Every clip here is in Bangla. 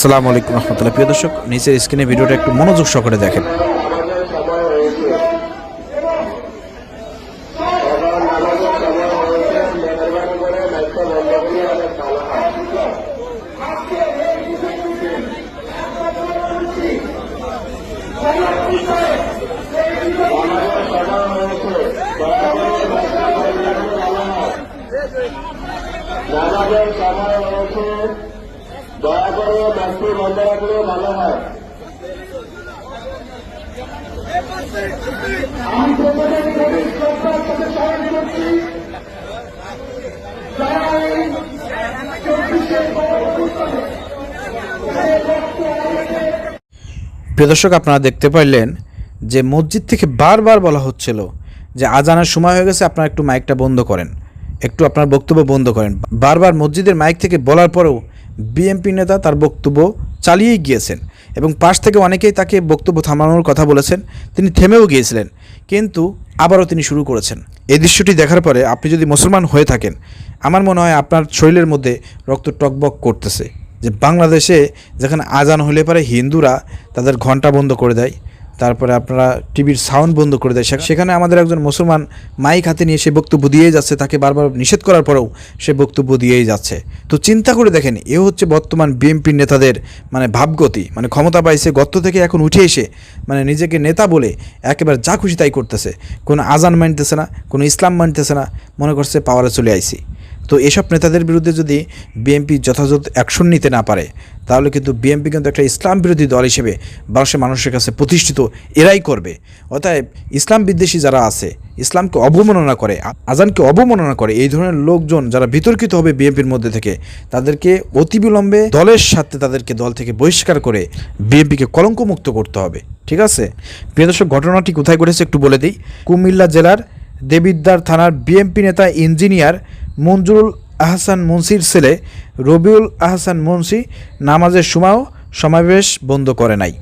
আসসালামু আলাইকুম রহমতুল্লাহ। প্রিয় দর্শক, নিচের স্ক্রিনে ভিডিওটা একটু মনোযোগ সহকারে দেখেন। নামাজের সময় হয়েছে, দয়া করে মাইকটি বন্ধ রাখলে ভালো হয়। আমি প্রথমে শ্রদ্ধার সাথে স্মরণ করছি প্রিয় দর্শক, আপনারা দেখতে পাইলেন যে মসজিদ থেকে বারবার বলা হচ্ছিল যে আজানের সময় হয়ে গেছে, আপনারা একটু মাইকটা বন্ধ করেন, একটু আপনার বক্তব্য বন্ধ করেন। বারবার মসজিদের মাইক থেকে বলার পরেও বিএনপি নেতা তার বক্তব্য চালিয়েই গিয়েছেন এবং পাশ থেকে অনেকেই তাকে বক্তব্য থামানোর কথা বলেছেন। তিনি থেমেও গিয়েছিলেন, কিন্তু আবারও তিনি শুরু করেছেন। এই দৃশ্যটি দেখার পরে আপনি যদি মুসলমান হয়ে থাকেন, আমার মনে হয় আপনার শরীরের মধ্যে রক্ত টকবক করতেছে যে বাংলাদেশে যেখানে আজান হলে পরে হিন্দুরা তাদের ঘন্টা বন্ধ করে দেয়, তারপরে আপনারা টিভির সাউন্ড বন্ধ করে দেয়, সেখানে আমাদের একজন মুসলমান মাইক হাতে নিয়ে সে বক্তব্য দিয়েই যাচ্ছে। তাকে বারবার নিষেধ করার পরেও সে বক্তব্য দিয়েই যাচ্ছে। তো চিন্তা করে দেখেন, এ হচ্ছে বর্তমান বিএনপির নেতাদের ভাবগতি। ক্ষমতা পাইছে, গর্ত থেকে এখন উঠে এসে নিজেকে নেতা বলে একেবারে যা খুশি তাই করতেছে। কোনো আজান মানতেছে না, কোনো ইসলাম মানতেছে না, মনে করছে পাওয়ারে চলে আইছি। তো এসব নেতাদের বিরুদ্ধে যদি বিএনপি যথাযথ অ্যাকশন নিতে না পারে, তাহলে কিন্তু বিএনপি কিন্তু একটা ইসলাম বিরোধী দল হিসেবে বাংলাদেশের মানুষের কাছে প্রতিষ্ঠিত এরাই করবে। অতএব ইসলাম বিদ্বেষী যারা আছে, ইসলামকে অবমাননা করে, আজানকে অবমাননা করে, এই ধরনের লোকজন যারা বিতর্কিত হবে বিএনপির মধ্যে থেকে, তাদেরকে অতিবিলম্বে দলের সাথে তাদেরকে দল থেকে বহিষ্কার করে বিএনপিকে কলঙ্কমুক্ত করতে হবে। ঠিক আছে প্রিয় দর্শক, ঘটনাটি কোথায় ঘটেছে একটু বলে দিই। কুমিল্লা জেলার দেবিদ্বার থানার বিএনপি নেতা ইঞ্জিনিয়ার মঞ্জুরুল আহসান মুন্সির ছেলে রবিউল আহসান মুন্সি নামাজের সময়ও সমাবেশ বন্ধ করে নাই।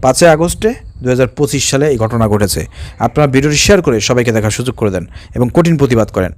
5 আগস্টে 2025 সালে এই ঘটনা ঘটেছে। আপনারা ভিডিওটি শেয়ার করে সবাইকে দেখার সুযোগ করে দেন এবং কঠিন প্রতিবাদ করেন।